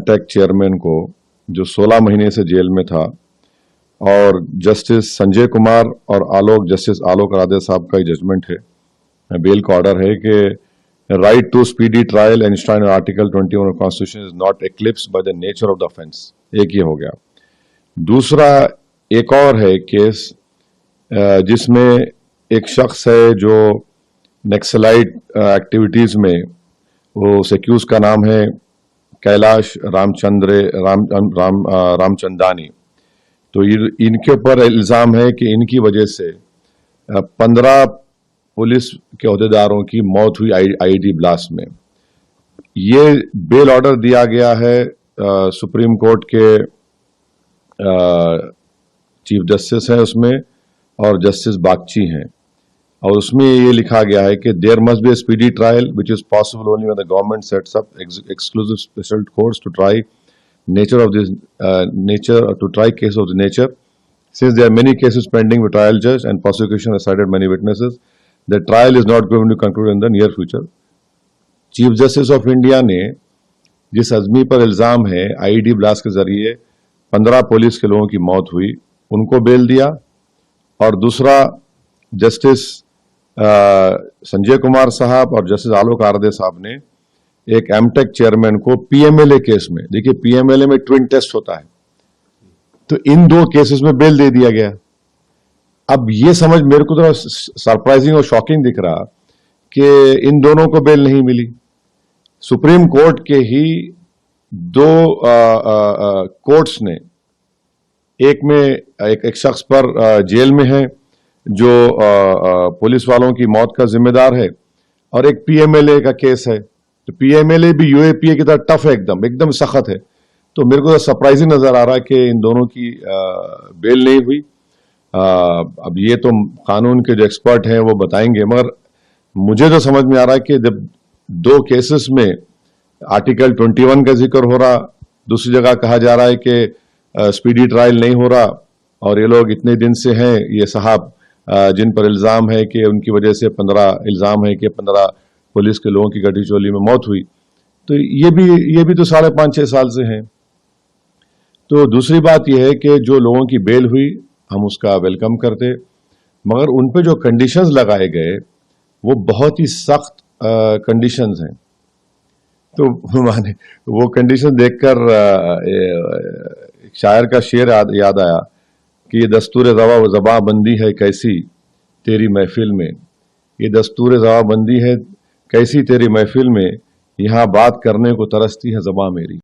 Take chairman को जो 16 महीने से जेल में था, और जस्टिस संजय कुमार और जस्टिस आलोक राधे साहब का जजमेंट है, बेल का ऑर्डर है कि right to speedy trial and article 21 of constitution is not eclipsed by the nature of the offence. एक ये हो गया। दूसरा एक और है केस जिसमें एक शख्स है जो नक्सलाइट एक्टिविटीज में, वो एक्यूज का नाम है कैलाश रामचंदानी। तो इनके ऊपर इल्जाम है कि इनकी वजह से 15 पुलिस के अहदेदारों की मौत हुई आईईडी ब्लास्ट में। ये बेल ऑर्डर दिया गया है सुप्रीम कोर्ट के चीफ जस्टिस हैं उसमें, और जस्टिस बागची हैं, और उसमें ये लिखा गया है कि there must be a speedy trial which is possible only when the government sets up exclusive special courts to try nature of this to try case of the nature. Since there are many cases pending with trial judge and prosecution has cited many witnesses, the trial is not going to conclude in the near future. Chief justice of India ने जिस आदमी पर इल्जाम है IED blast के जरिए 15 police के लोगों की मौत हुई, उनको बेल दिया, और दूसरा जस्टिस संजय कुमार साहब और जस्टिस आलोक राधे साहब ने एक एमटेक चेयरमैन को पीएमएलए केस में, देखिए पीएमएलए में ट्विन टेस्ट होता है, तो इन दो केसेस में बेल दे दिया गया। अब ये समझ मेरे को थोड़ा सरप्राइजिंग और शॉकिंग दिख रहा कि इन दोनों को बेल नहीं मिली। सुप्रीम कोर्ट के ही दो कोर्ट्स ने, एक में एक शख्स पर जेल में है जो पुलिस वालों की मौत का जिम्मेदार है, और एक पीएमएलए का केस है। तो पीएमएलए भी यूएपीए की तरह टफ है, एकदम सख्त है। तो मेरे को सरप्राइजिंग नजर आ रहा है कि इन दोनों की बेल नहीं हुई। अब ये तो कानून के जो एक्सपर्ट हैं वो बताएंगे, मगर मुझे तो समझ में आ रहा है कि जब दो केसेस में आर्टिकल 21 का जिक्र हो रहा, दूसरी जगह कहा जा रहा है कि स्पीडी ट्रायल नहीं हो रहा, और ये लोग इतने दिन से हैं, ये साहब जिन पर इल्जाम है कि उनकी वजह से 15 पुलिस के लोगों की गठी चोली में मौत हुई, तो ये भी तो 5.5-6 साल से हैं। तो दूसरी बात यह है कि जो लोगों की बेल हुई हम उसका वेलकम करते, मगर उन पे जो कंडीशंस लगाए गए वो बहुत ही सख्त कंडीशंस हैं। तो माने वो कंडीशन देखकर एक शायर का शेर याद आया कि ये दस्तूर ज़बाबंदी है कैसी तेरी महफिल में, ये दस्तूर ज़बाबंदी है कैसी तेरी महफिल में, यहाँ बात करने को तरसती है ज़बां मेरी।